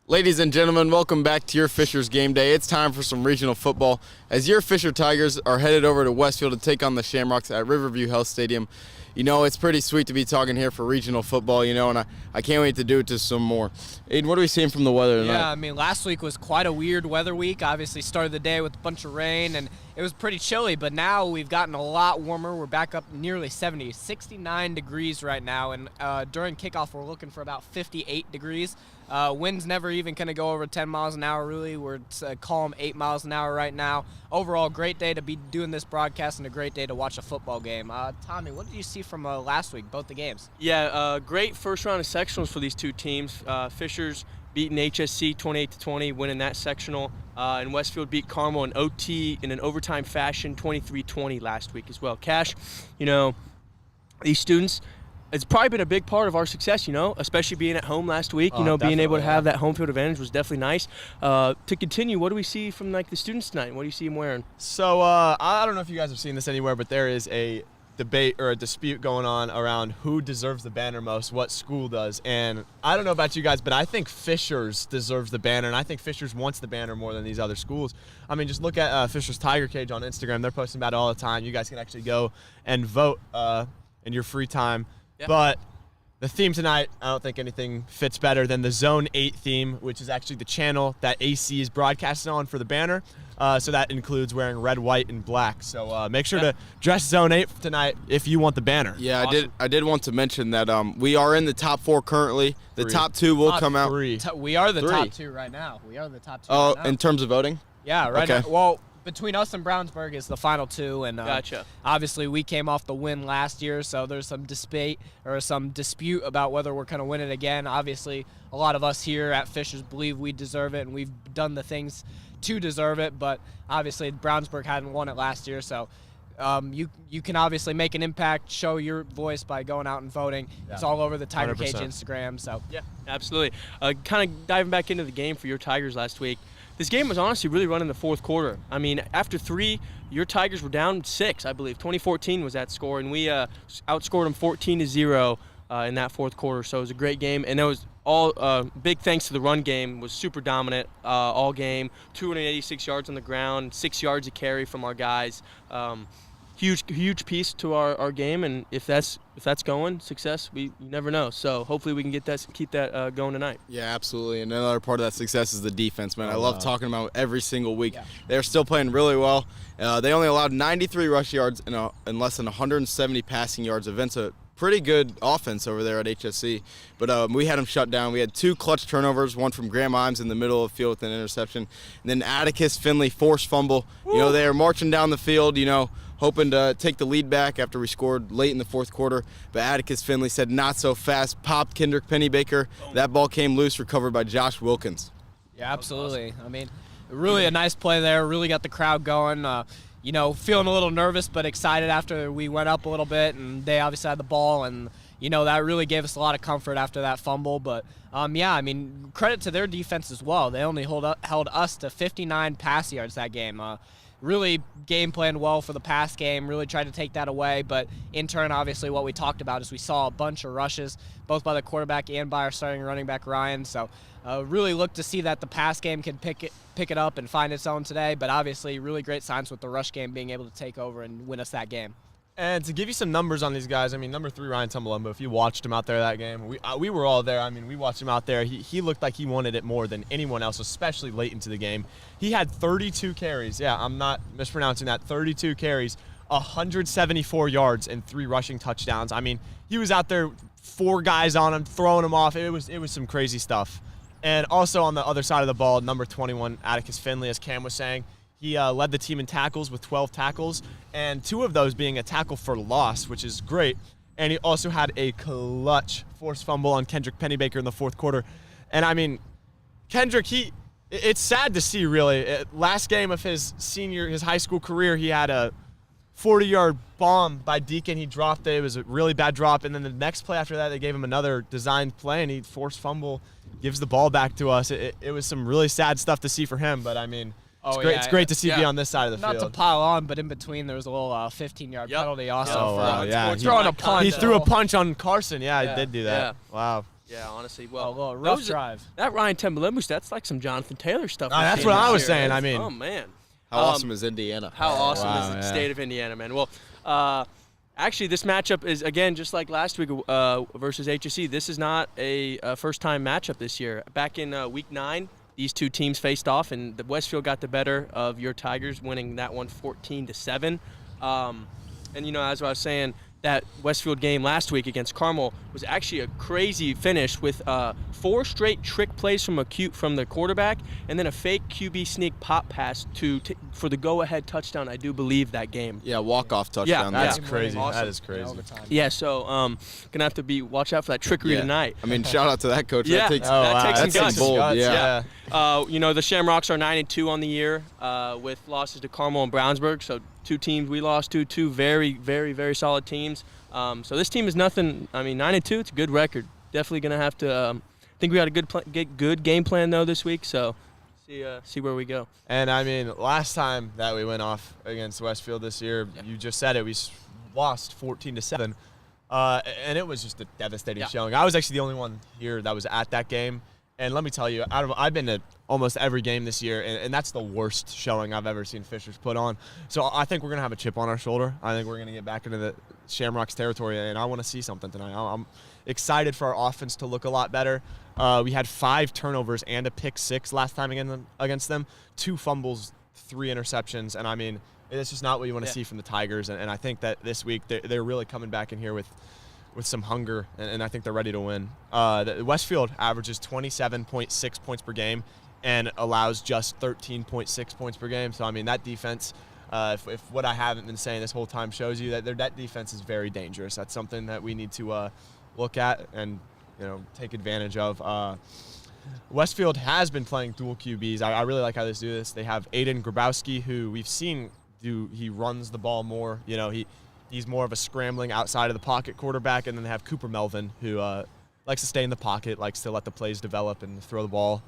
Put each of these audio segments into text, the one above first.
Ladies and gentlemen, welcome back to your Fishers Game Day. It's time for some regional football as your Fisher Tigers are headed over to Westfield to take on the Shamrocks at Riverview Health Stadium. You know, it's pretty sweet to be talking here for regional football, and I can't wait to do it to some more. Aiden, what are we seeing from the weather tonight? Yeah, I mean, last week was quite a weird weather week. Obviously started the day with a bunch of rain, and it was pretty chilly, but now we've gotten a lot warmer. We're back up nearly 69 degrees right now, and during kickoff we're looking for about 58 degrees. Wind's never even going to go over 10 miles an hour, really. We're calm 8 miles an hour right now. Overall, great day to be doing this broadcast and a great day to watch a football game. Tommy, what did you see from last week, both the games? Yeah, great first round of sectionals for these two teams. Fishers beating HSC 28-20, winning that sectional. And Westfield beat Carmel in OT in an overtime fashion, 23-20 last week as well. Cash, these students, it's probably been a big part of our success, especially being at home last week. Being able to have that home field advantage was definitely nice. To continue, what do we see from the students tonight? What do you see them wearing? So I don't know if you guys have seen this anywhere, but there is a debate or a dispute going on around who deserves the banner most, what school does. And I don't know about you guys, but I think Fishers deserves the banner, and I think Fishers wants the banner more than these other schools. I mean, just look at Fishers Tiger Cage on Instagram. They're posting about it all the time. You guys can actually go and vote in your free time. Yeah. But the theme tonight, I don't think anything fits better than the Zone 8 theme, which is actually the channel that AC is broadcasting on for the banner. So that includes wearing red, white, and black. So make sure to dress Zone 8 tonight if you want the banner. Yeah, Awesome. I did want to mention that we are in the top 4 currently. The top 2 will come out. We are the 3. top 2 right now. We are the top 2 Oh, right now. in terms of voting? Yeah, right Okay. now. Well, between us and Brownsburg is the final 2, and Gotcha. Obviously we came off the win last year, so there's some dispute about whether we're going to win it again. Obviously, a lot of us here at Fishers believe we deserve it, and we've done the things to deserve it, but obviously Brownsburg hadn't won it last year, so you can obviously make an impact, show your voice by going out and voting. Yeah. It's all over the Tiger 100%. Cage Instagram. So yeah, absolutely. Kind of diving back into the game for your Tigers last week. This game was honestly really run in the fourth quarter. I mean, after 3, your Tigers were down 6, I believe. 2014 was that score, and we outscored them 14-0 in that fourth quarter. So it was a great game, and it was all big thanks to the run game. It was super dominant all game. 286 yards on the ground, 6 yards a carry from our guys. Huge piece to our game, and if that's going success, you never know. So hopefully we can keep that going tonight. Yeah, absolutely. And another part of that success is the defense, man. I love talking about it every single week. Yeah. They're still playing really well. They only allowed 93 rush yards and less than 170 passing yards. Events a pretty good offense over there at HSC, but we had them shut down. We had 2 clutch turnovers, one from Graham Imes in the middle of the field with an interception, and then Atticus Finley forced fumble. Woo! They are marching down the field, hoping to take the lead back after we scored late in the fourth quarter, but Atticus Finley said not so fast, popped Kendrick Pennybaker. That ball came loose, recovered by Josh Wilkins. Yeah, absolutely. Awesome. I mean, really a nice play there, really got the crowd going. Feeling a little nervous but excited after we went up a little bit, and they obviously had the ball, and that really gave us a lot of comfort after that fumble. But credit to their defense as well. They only held us to 59 pass yards that game. Really game planned well for the pass game, really tried to take that away, but in turn, obviously, what we talked about is we saw a bunch of rushes, both by the quarterback and by our starting running back, Ryan. So really look to see that the pass game can pick it up and find its own today, but obviously really great signs with the rush game being able to take over and win us that game. And to give you some numbers on these guys, I mean, number 3, Ryan Tumbalumbo, if you watched him out there that game, we were all there. I mean, we watched him out there. He looked like he wanted it more than anyone else, especially late into the game. He had 32 carries. Yeah, I'm not mispronouncing that. 32 carries, 174 yards, and 3 rushing touchdowns. I mean, he was out there, 4 guys on him, throwing him off. It was some crazy stuff. And also on the other side of the ball, number 21, Atticus Finley, as Cam was saying, he led the team in tackles with 12 tackles, and 2 of those being a tackle for loss, which is great. And he also had a clutch forced fumble on Kendrick Pennybaker in the fourth quarter. And, I mean, Kendrick, it's sad to see, really. Last game of his high school career, he had a 40-yard bomb by Deacon. He dropped it. It was a really bad drop. And then the next play after that, they gave him another designed play, and he forced fumble, gives the ball back to us. It was some really sad stuff to see for him, but, I mean, it's great to see be on this side of the field. Not to pile on, but in between there was a little 15-yard penalty also. Oh, wow, yeah. Throwing a punch. He threw a punch on Carson. Yeah, he did do that. Yeah. Wow. Yeah, honestly. A Well, little rough drive. That Ryan Tembalembu, that's like some Jonathan Taylor stuff. That's what I was saying. I mean, oh man, How awesome is Indiana? how awesome Wow, is the yeah. state of Indiana, man? Well, actually, this matchup is again just like last week versus HSE. This is not a first-time matchup this year. Back in Week 9, these two teams faced off, and the Westfield got the better of your Tigers, winning that one 14-7. And as I was saying, that Westfield game last week against Carmel was actually a crazy finish with 4 straight trick plays from the quarterback, and then a fake QB sneak pop pass for the go-ahead touchdown. I do believe that game. Yeah, walk-off touchdown. Yeah, that's yeah. crazy. Awesome. That is crazy. Yeah, so gonna have to watch out for that trickery tonight. I mean, shout out to that coach. Yeah. That takes, that takes some that's guts. bold. Yeah. The Shamrocks are 9-2 on the year with losses to Carmel and Brownsburg. So 2 teams we lost to, 2 very, very, very solid teams. So this team is nothing. I mean, 9-2. It's a good record. Definitely gonna have to. I think we got a good game plan though this week. So see where we go. And I mean, last time that we went off against Westfield this year, you just said it. We lost 14-7, and it was just a devastating showing. I was actually the only one here that was at that game. And let me tell you, I've been to almost every game this year, and that's the worst showing I've ever seen Fishers put on. So I think we're going to have a chip on our shoulder. I think we're going to get back into the Shamrocks territory, and I want to see something tonight. I'm excited for our offense to look a lot better. We had 5 turnovers and a pick 6 last time against them, 2 fumbles, 3 interceptions, and I mean, it's just not what you want to see from the Tigers. And I think that this week they're really coming back in here with some hunger, and I think they're ready to win. Westfield averages 27.6 points per game and allows just 13.6 points per game. So, I mean, that defense, if what I haven't been saying this whole time shows you, that defense is very dangerous. That's something that we need to look at and take advantage of. Westfield has been playing dual QBs. I really like how they do this. They have Aiden Grabowski, who we've seen he runs the ball more. He's more of a scrambling outside of the pocket quarterback, and then they have Cooper Melvin, who likes to stay in the pocket, likes to let the plays develop and throw the ball.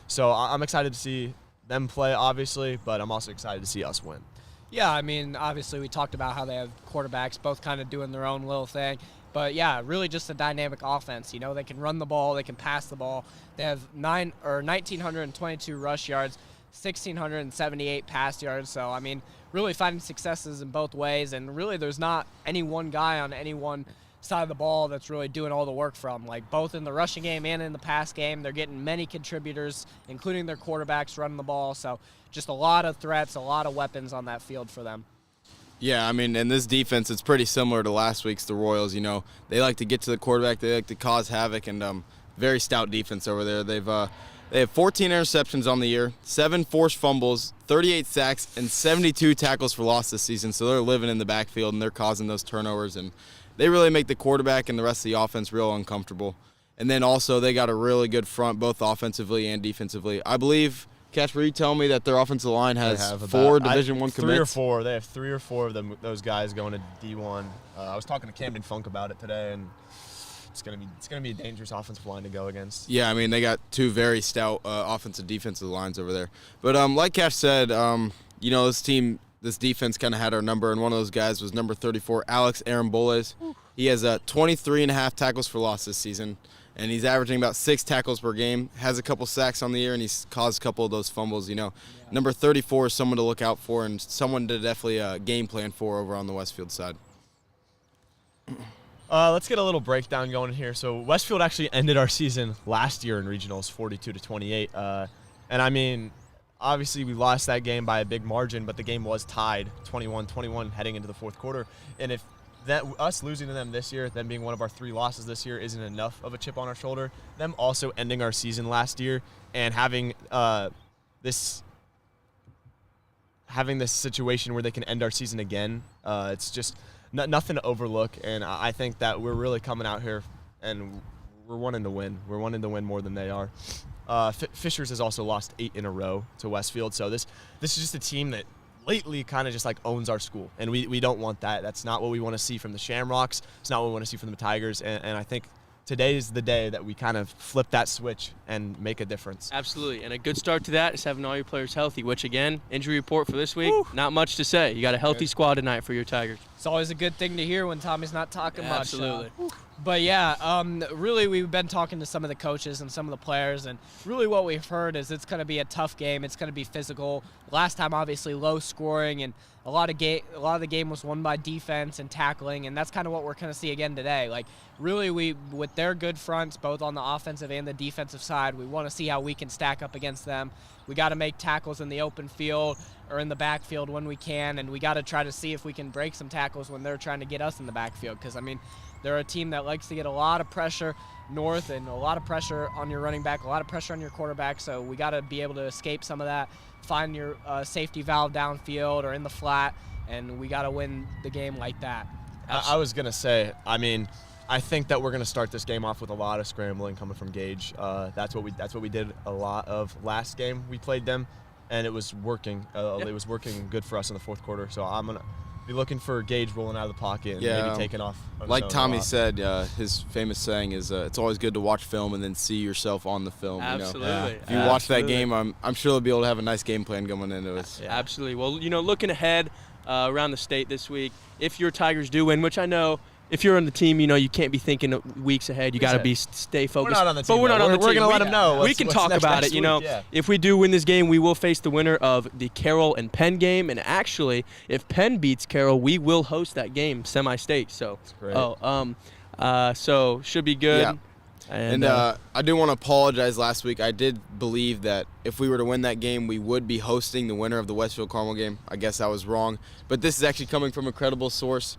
So I'm excited to see them play, obviously, but I'm also excited to see us win. Yeah, I mean, obviously we talked about how they have quarterbacks both kind of doing their own little thing. But, yeah, really just a dynamic offense. They can run the ball, they can pass the ball. They have 1,922 rush yards, 1,678 pass yards. So, I mean, really finding successes in both ways. And really there's not any one guy on any one side of the ball that's really doing all the work from. Like, both in the rushing game and in the pass game, they're getting many contributors, including their quarterbacks running the ball. So just a lot of threats, a lot of weapons on that field for them. Yeah, I mean, in this defense, it's pretty similar to last week's, the Royals. They like to get to the quarterback, they like to cause havoc, and very stout defense over there. They have 14 interceptions on the year, 7 forced fumbles, 38 sacks, and 72 tackles for loss this season. So they're living in the backfield, and they're causing those turnovers, and they really make the quarterback and the rest of the offense real uncomfortable. And then also they got a really good front, both offensively and defensively. I believe, Casper, you tell me that their offensive line has 4 Division I commits? 3 or 4. They have 3 or 4 of those guys going to D1. I was talking to Camden Funk about it today, and it's gonna be a dangerous offensive line to go against. Yeah, I mean, they got 2 very stout offensive defensive lines over there. But like Cash said, this defense kind of had our number, and one of those guys was number 34, Alex Aramboles. He has 23.5 tackles for loss this season, and he's averaging about 6 tackles per game, has a couple sacks on the year, and he's caused a couple of those fumbles. Number 34 is someone to look out for and someone to definitely game plan for over on the Westfield side. Let's get a little breakdown going here. So Westfield actually ended our season last year in regionals 42-28. And I mean, obviously we lost that game by a big margin, but the game was tied 21-21 heading into the fourth quarter. And if us losing to them this year, them being one of our 3 losses this year, isn't enough of a chip on our shoulder, them also ending our season last year and having this situation where they can end our season again, it's just nothing to overlook. And I think that we're really coming out here and we're wanting to win. We're wanting to win more than they are. Fishers has also lost 8 in a row to Westfield. So this is just a team that lately kind of just like owns our school. And we don't want that. That's not what we want to see from the Shamrocks. It's not what we want to see from the Tigers. And I think today is the day that we kind of flip that switch and make a difference. Absolutely. And a good start to that is having all your players healthy, which, again, injury report for this week, not much to say. You got a healthy squad tonight for your Tigers. It's always a good thing to hear when Tommy's not talking much. Absolutely. But yeah, really we've been talking to some of the coaches and some of the players, and really what we've heard is it's going to be a tough game. It's going to be physical. Last time, obviously, low scoring, and a lot of the game was won by defense and tackling, and that's kind of what we're going to see again today. Like, really, with their good fronts, both on the offensive and the defensive side, we want to see how we can stack up against them. We got to make tackles in the open field or in the backfield when we can, and we got to try to see if we can break some tackles when they're trying to get us in the backfield, because, I mean, they're a team that likes to get a lot of pressure north and a lot of pressure on your running back, a lot of pressure on your quarterback, so we got to be able to escape some of that, find your safety valve downfield or in the flat, and we got to win the game like that. I was going to say, I mean, I think that we're going to start this game off with a lot of scrambling coming from Gage. That's what we did a lot of last game we played them, and it was working. It was working good for us in the fourth quarter, so I'm going to be looking for Gage rolling out of the pocket and maybe taking off. Like Tommy said, his famous saying is, "It's always good to watch film and then see yourself on the film." Absolutely. You know? If you watch that game, I'm sure they'll be able to have a nice game plan going into it. Yeah. Absolutely. Well, looking ahead around the state this week, if your Tigers do win, which I know. If you're on the team, you can't be thinking weeks ahead. You got to stay focused. We're not on the team. But we're not on the team. We're going to let them know. We can talk about it. Yeah. If we do win this game, we will face the winner of the Carroll and Penn game. And actually, if Penn beats Carroll, we will host that game semi-state. So, so should be good. Yeah. And I do want to apologize. Last week, I did believe that if we were to win that game, we would be hosting the winner of the Westfield Carmel game. I guess I was wrong. But this is actually coming from a credible source.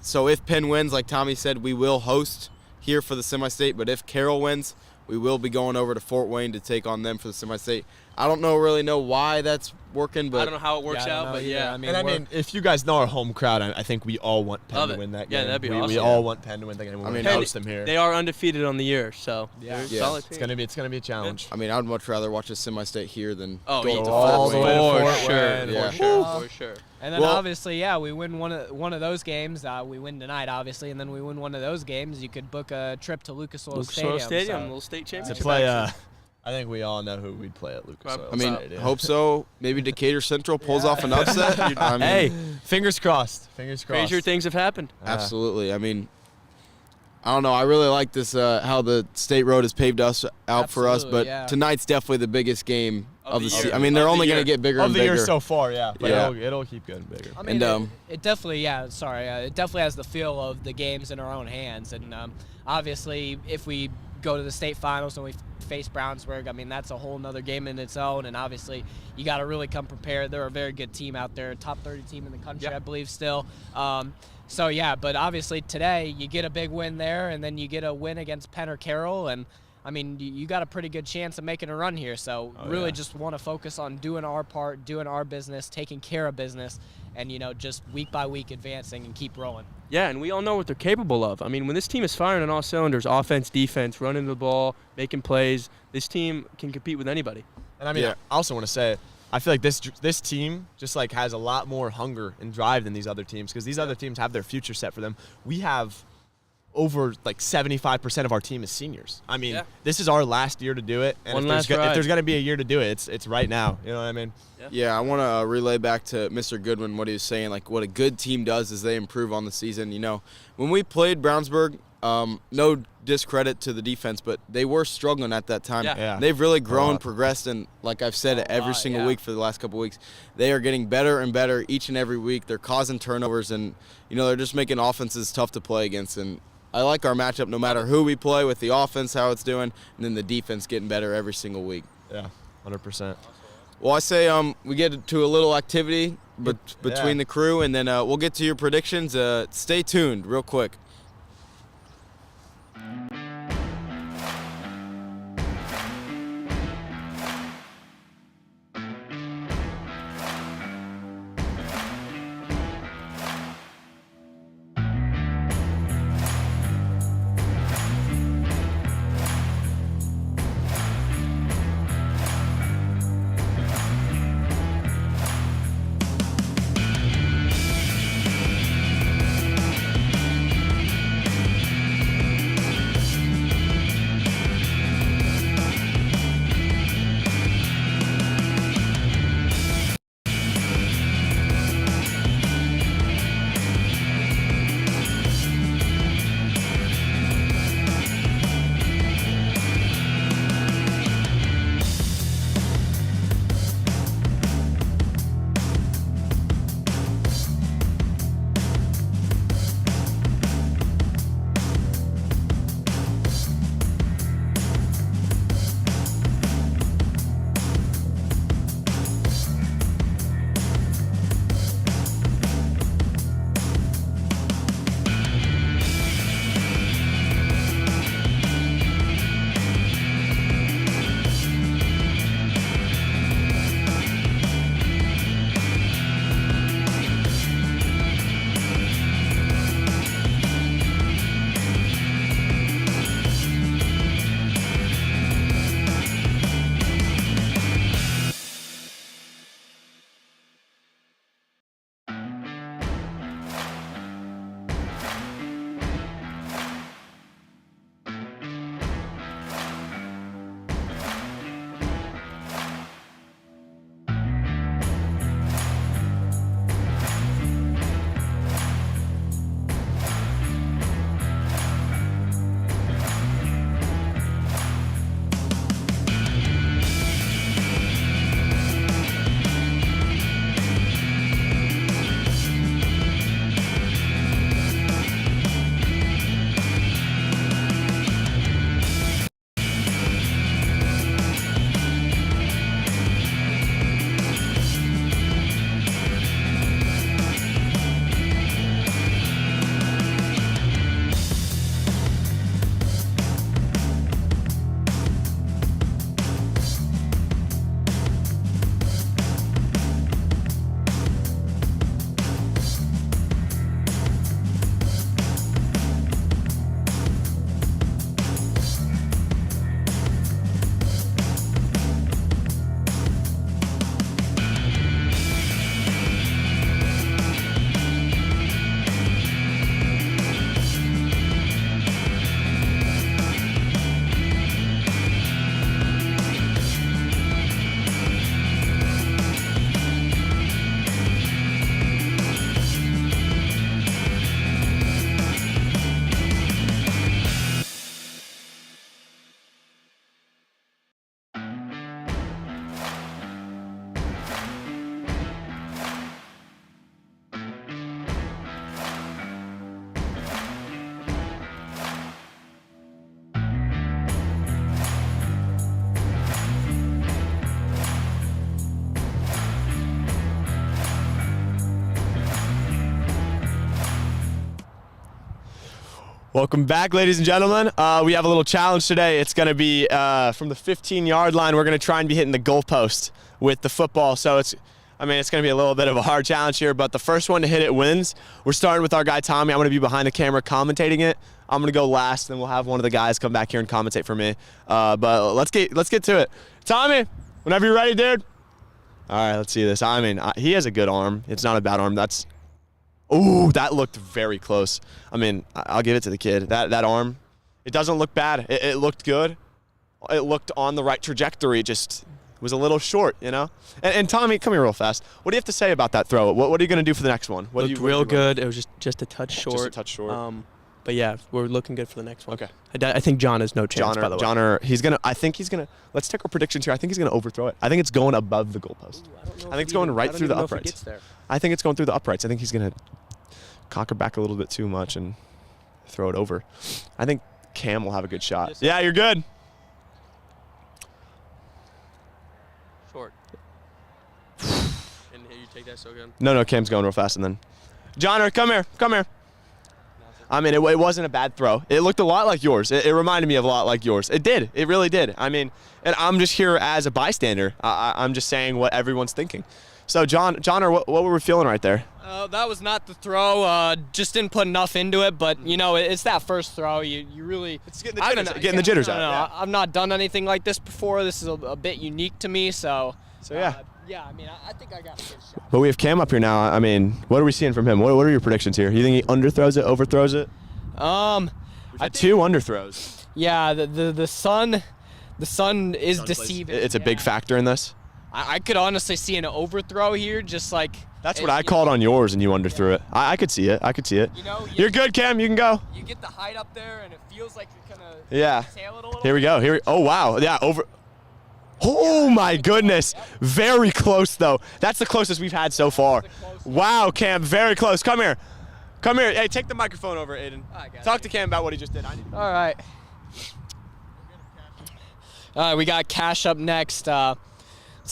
So if Penn wins, like Tommy said, we will host here for the semi-state. But if Carroll wins, we will be going over to Fort Wayne to take on them for the semi-state. I don't really know why that's working, but I don't know how it works out, but yeah. I mean, if you guys know our home crowd, I think we all want Penn to win that game. Yeah, that'd be awesome. We all want Penn to win that game. We host them here. They are undefeated on the year, so solid it's gonna be a challenge. I mean, I would much rather watch a semi-state here than go yeah. to all Fort the Wayne. way to For Fort Wayne. sure, for sure. And then obviously, we win one of those games. We win tonight, obviously, and then we win one of those games. You could book a trip to Lucas Oil Stadium. Little state championship. To play, I think we all know who we'd play at Lucas Oil. I mean, hope so. Maybe Decatur Central pulls off an upset. Hey, fingers crossed. Fingers crossed. Crazier things have happened. Absolutely. I mean, I don't know. I really like this, how the state road has paved us out for us, but tonight's definitely the biggest game of the season. I mean, they're only going to get bigger and bigger. Of the year so far, but it'll keep getting bigger. I mean, it definitely, it definitely has the feel of the games in our own hands. And obviously, if we go to the state finals and we face Brownsburg, I mean, that's a whole nother game in its own. And obviously, you got to really come prepared. They're a very good team out there, top 30 team in the country, I believe, still. But obviously today you get a big win there, and then you get a win against Penn or Carroll, and I mean, you got a pretty good chance of making a run here. So just want to focus on doing our part, doing our business, taking care of business, and just week by week advancing and keep rolling. Yeah, and we all know what they're capable of. I mean, when this team is firing on all cylinders, offense, defense, running the ball, making plays, this team can compete with anybody. And I mean, I also want to say, I feel like this team just has a lot more hunger and drive than these other teams, because these other teams have their future set for them. We have over 75% of our team is seniors. I mean, this is our last year to do it, and if there's going to be a year to do it, it's right now. You know what I mean? Yeah, I want to relay back to Mr. Goodwin what he was saying. What a good team does is they improve on the season. When we played Brownsburg, no discredit to the defense, but they were struggling at that time. Yeah. They've really grown, progressed, and like I've said every single week for the last couple of weeks, they are getting better and better each and every week. They're causing turnovers, and they're just making offenses tough to play against. And I like our matchup no matter who we play, with the offense, how it's doing, and then the defense getting better every single week. Yeah, 100%. Well, I say we get to a little activity between the crew, and then we'll get to your predictions. Stay tuned real quick. Welcome back, ladies and gentlemen. We have a little challenge today. It's going to be from the 15-yard line. We're going to try and be hitting the goalpost with the football. So it's going to be a little bit of a hard challenge here, but the first one to hit it wins. We're starting with our guy Tommy. I'm going to be behind the camera commentating it. I'm going to go last, and then we'll have one of the guys come back here and commentate for me. But let's get to it. Tommy, whenever you're ready, dude. All right, let's see this. He has a good arm. It's not a bad arm. Ooh, that looked very close. I'll give it to the kid. That arm, it doesn't look bad. It looked good. It looked on the right trajectory. Just was a little short, you know? And Tommy, come here real fast. What do you have to say about that throw? What are you going to do for the next one? Looked real good. It was just a touch short. Just a touch short. But yeah, we're looking good for the next one. Okay. I think John has no chance, by the way. I think he's going to, let's take our predictions here. I think he's going to overthrow it. I think it's going above the goalpost. I think it's going right through the uprights. I think it's going through the uprights. I think he's going to cock her back a little bit too much and throw it over. I think Cam will have a good shot. Yeah, you're good. Short. And you take that so good. No, Cam's going real fast, and then Johnner, come here. It wasn't a bad throw. It looked a lot like yours. It reminded me of a lot like yours. It did. It really did. And I'm just here as a bystander. I'm just saying what everyone's thinking. So, Johnner, what were we feeling right there? That was not the throw. Just didn't put enough into it. But, it's that first throw. You really... It's getting the jitters out. Yeah. I've not done anything like this before. This is a bit unique to me. So yeah. I think I got a good shot. But we have Cam up here now. What are we seeing from him? What are your predictions here? You think he underthrows it, overthrows it? We've had two underthrows. Yeah, the sun is deceiving. It's a big factor in this. I could honestly see an overthrow here, just like... That's what I called on yours, and you underthrew it. I could see it. You're good, Cam. You can go. You get the height up there, and it feels like you're going to tail it a little Here we go. Oh, wow. Yeah, over... Oh, my goodness. Very close, though. That's the closest we've had so far. Wow, Cam, very close. Come here. Hey, take the microphone over, Aiden. Talk to Cam about what he just did. All right. We got Cash up next. Let's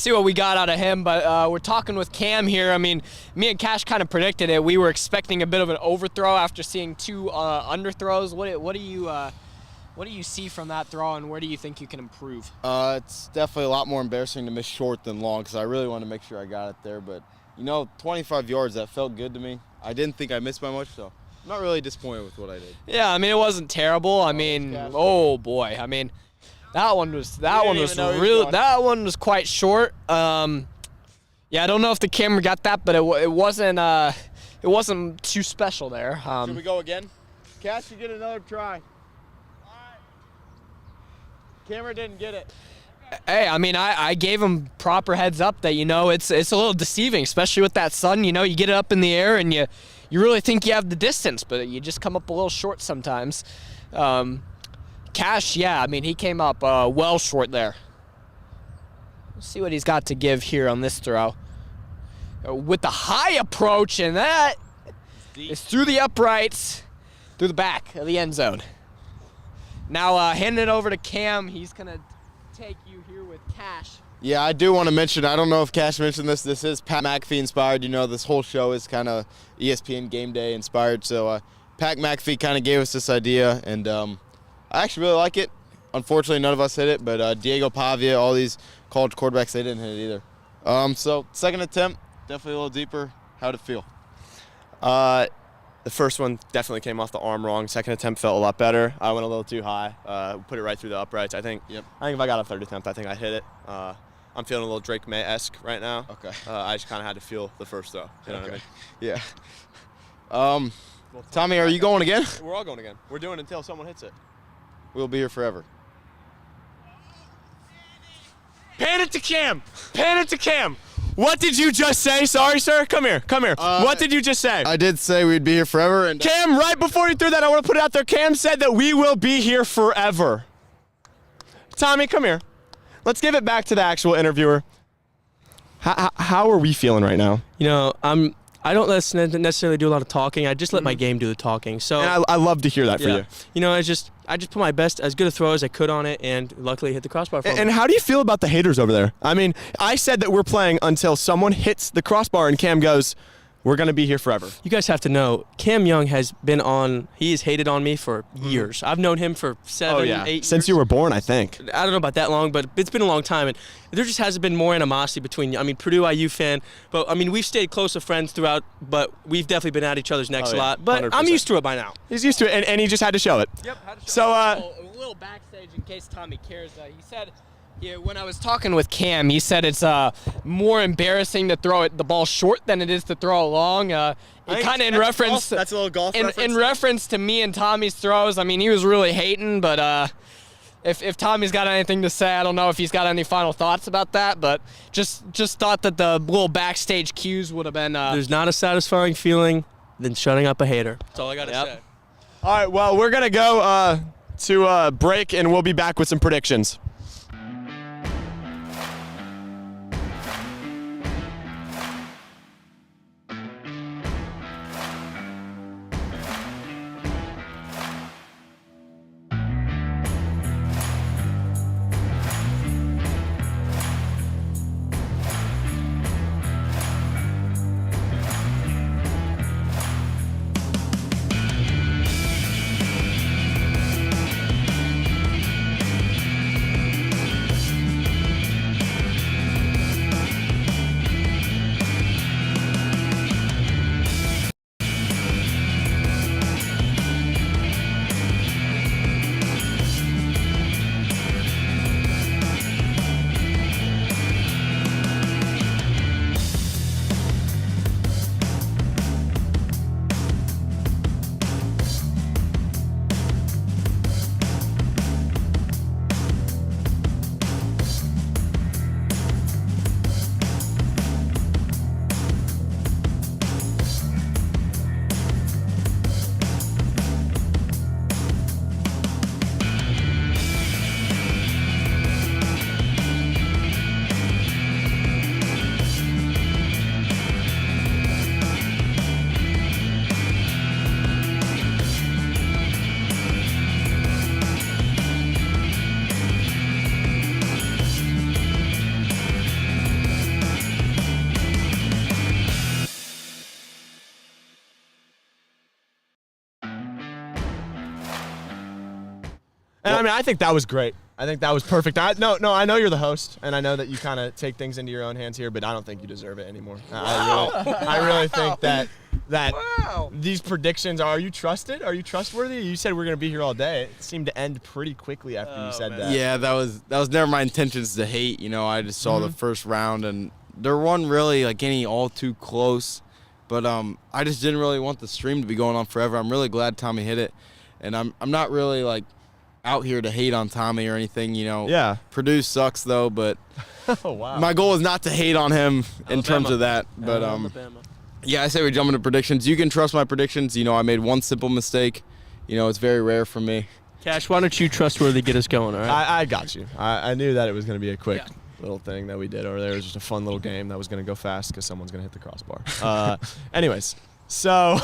see what we got out of him, but we're talking with Cam here. Me and Cash kind of predicted it. We were expecting a bit of an overthrow after seeing two underthrows. What do you see from that throw, and where do you think you can improve? It's definitely a lot more embarrassing to miss short than long, because I really want to make sure I got it there. But, 25 yards, that felt good to me. I didn't think I missed by much, so I'm not really disappointed with what I did. Yeah, it wasn't terrible. Oh boy. That one was quite short. I don't know if the camera got that, but it wasn't too special there. Should we go again? Cash, you get another try. Camera didn't get it. Hey, I gave him proper heads up that, it's a little deceiving, especially with that sun. You get it up in the air and you really think you have the distance, but you just come up a little short sometimes. Cash, he came up well short there. Let's see what he's got to give here on this throw. With the high approach, and that is through the uprights, through the back of the end zone. Now, handing it over to Cam. He's going to take you here with Cash. Yeah, I do want to mention, I don't know if Cash mentioned this, this is Pat McAfee inspired. This whole show is kind of ESPN Gameday inspired. So Pat McAfee kind of gave us this idea, and I actually really like it. Unfortunately, none of us hit it, but Diego Pavia, all these college quarterbacks, they didn't hit it either. So second attempt, definitely a little deeper. How'd it feel? The first one definitely came off the arm wrong. Second attempt felt a lot better. I went a little too high. Put it right through the uprights. I think if I got a third attempt, I think I hit it. I'm feeling a little Drake May-esque right now. Okay. I just kind of had to feel the first throw. You know what I mean? Yeah. Tommy, are you going again? We're all going again. We're doing it until someone hits it. We'll be here forever. Pan it to Cam. Pan it to Cam. What did you just say? Sorry, sir. Come here. What did you just say? I did say we'd be here forever. And Cam, right before you threw that, I want to put it out there. Cam said that we will be here forever. Tommy, come here. Let's give it back to the actual interviewer. How are we feeling right now? I don't necessarily do a lot of talking. I just let my game do the talking. So and I love to hear that for you. I just put my best, as good a throw as I could on it, and luckily hit the crossbar for me. And how do you feel about the haters over there? I said that we're playing until someone hits the crossbar, and Cam goes, we're going to be here forever. You guys have to know, Cam Young has been on. He has hated on me for years. I've known him for 7, 8 years. Since you were born, I think. I don't know about that long, but it's been a long time, and there just hasn't been more animosity between. I mean, Purdue IU fan, but I mean, we've stayed close of friends throughout, but we've definitely been at each other's necks a lot. But 100%. I'm used to it by now. He's used to it, and he just had to show it. Yep. So, a little backstage in case Tommy cares. He said, when I was talking with Cam, he said it's more embarrassing to throw the ball short than it is to throw it long. Kind of in reference. That's a little golf reference. In reference to me and Tommy's throws. I mean, he was really hating, but if Tommy's got anything to say, I don't know if he's got any final thoughts about that. But just thought that the little backstage cues would have been. There's not a satisfying feeling than shutting up a hater. That's all I gotta say. All right, well, we're gonna go to break, and we'll be back with some predictions. And I mean, I think that was great. I think that was perfect. I know you're the host, and I know that you kind of take things into your own hands here, but I don't think you deserve it anymore. Wow. I really think that these predictions are you trusted? Are you trustworthy? You said we're going to be here all day. It seemed to end pretty quickly after you said that. Yeah, that was never my intentions to hate. You know, I just saw the first round, and there wasn't really like any all too close. But I just didn't really want the stream to be going on forever. I'm really glad Tommy hit it, and I'm not really like out here to hate on Tommy or anything, you know. Yeah. Purdue sucks though, but oh, wow. My goal is not to hate on him in terms of that. But yeah, I say we jump into predictions. You can trust my predictions. You know, I made one simple mistake. You know, it's very rare for me. Cash, why don't you trustworthy get us going, all right? I got you. I knew that it was going to be a quick little thing that we did over there. It was just a fun little game that was going to go fast because someone's going to hit the crossbar. Anyways, so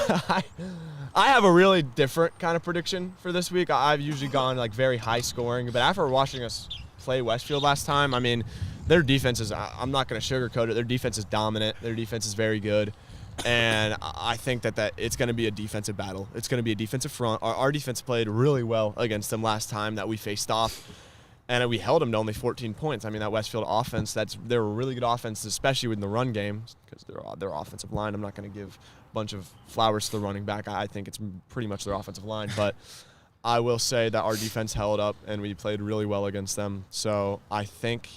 I have a really different kind of prediction for this week. I've usually gone like very high scoring, but after watching us play Westfield last time, I mean, their defense is, I'm not going to sugarcoat it, their defense is dominant. Their defense is very good. And I think that it's going to be a defensive battle. It's going to be a defensive front. Our defense played really well against them last time that we faced off, and we held them to only 14 points. I mean, that Westfield offense, they're a really good offense, especially within the run game, because their offensive line, I'm not going to give a bunch of flowers to the running back. I think it's pretty much their offensive line. But I will say that our defense held up, and we played really well against them. So I think,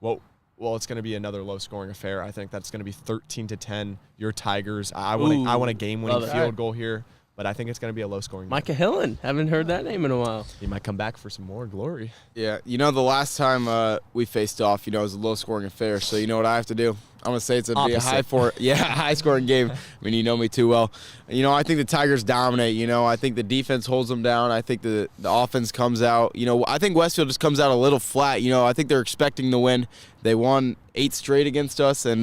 well, it's going to be another low-scoring affair. I think that's going to be 13-10. Your Tigers. I want a game-winning field goal here, but I think it's going to be a low-scoring game. Micah Hillen. Haven't heard that name in a while. He might come back for some more glory. Yeah, you know, the last time we faced off, you know, it was a low-scoring affair. So you know what I have to do? I'm going to say it's going to be a high-scoring game. I mean, you know me too well. You know, I think the Tigers dominate. You know, I think the defense holds them down. I think the offense comes out. You know, I think Westfield just comes out a little flat. You know, I think they're expecting to win. They won 8 straight against us, and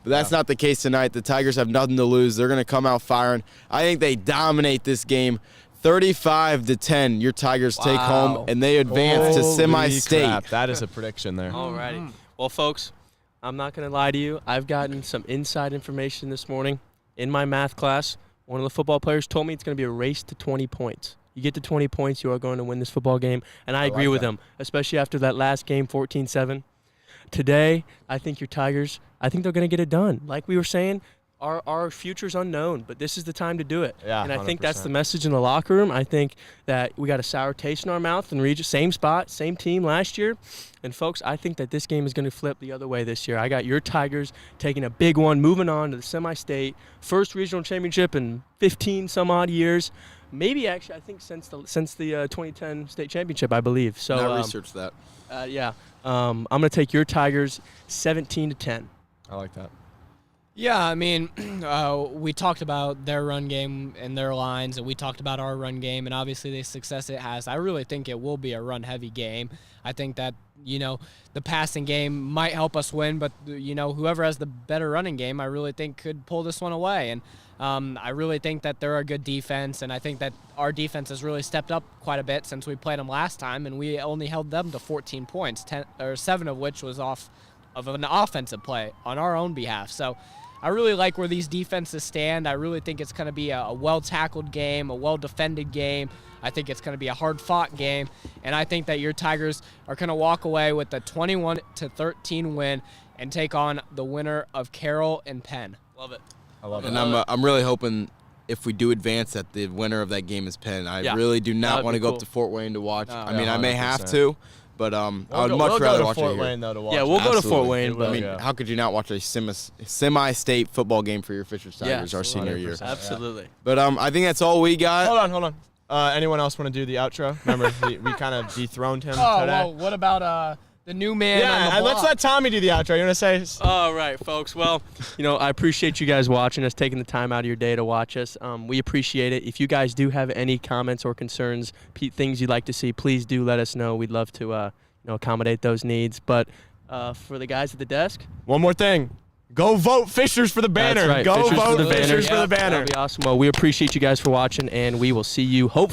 but that's not the case tonight. The Tigers have nothing to lose. They're going to come out firing. I think they dominate this game. 35-10, your Tigers take home, and they advance to semi-state. Crap. That is a prediction there. All righty. Well, folks, I'm not going to lie to you. I've gotten some inside information this morning in my math class, one of the football players told me it's going to be a race to 20 points. You get to 20 points, you are going to win this football game, and I agree with him, especially after that last game, 14-7. Today, I think your Tigers, I think they're going to get it done. Like we were saying, our future's unknown, but this is the time to do it. Yeah, and I think 100%. that's the message in the locker room. I think that we got a sour taste in our mouth and Regis, same spot, same team last year. And, folks, I think that this game is going to flip the other way this year. I got your Tigers taking a big one, moving on to the semi-state, first regional championship in 15-some-odd years. Maybe, actually, I think since the 2010 state championship, I believe. So I researched that. Yeah. I'm going to take your Tigers 17-10. I like that. Yeah, I mean, we talked about their run game and their lines, and we talked about our run game, and obviously the success it has. I really think it will be a run-heavy game. I think that, the passing game might help us win, but, whoever has the better running game, I really think could pull this one away. And I really think that they're a good defense, and I think that our defense has really stepped up quite a bit since we played them last time, and we only held them to 14 points, 7 of which was off of an offensive play on our own behalf. So I really like where these defenses stand. I really think it's going to be a well-tackled game, a well-defended game. I think it's going to be a hard-fought game, and I think that your Tigers are going to walk away with a 21-13 win and take on the winner of Carroll and Penn. Love it. I love it. And I'm really hoping if we do advance that the winner of that game is Penn. I really do not That'd want be to go cool. up to Fort Wayne to watch. I mean, yeah, I may 100%. have to, but I would We'll much go rather to watch Fort it here. Wayne, though, to watch Yeah, we'll go to Absolutely. Fort Wayne, but I mean, how could you not watch a semi-state football game for your Fisher Tigers our senior year? 100%. absolutely. But I think that's all we got. Hold on. Anyone else want to do the outro? Remember, we kind of dethroned him Oh, today. well, what about the new man on the Yeah, block? let's let Tommy do the outro. You want to say? All right, folks. Well, I appreciate you guys watching us, taking the time out of your day to watch us. We appreciate it. If you guys do have any comments or concerns, things you'd like to see, please do let us know. We'd love to accommodate those needs. But for the guys at the desk, One more thing. Go vote Fishers for the banner. that's right. Go Fishers vote for the banner. Fishers for the Yeah, banner. that'd be awesome. Well, we appreciate you guys for watching, and we will see you hopefully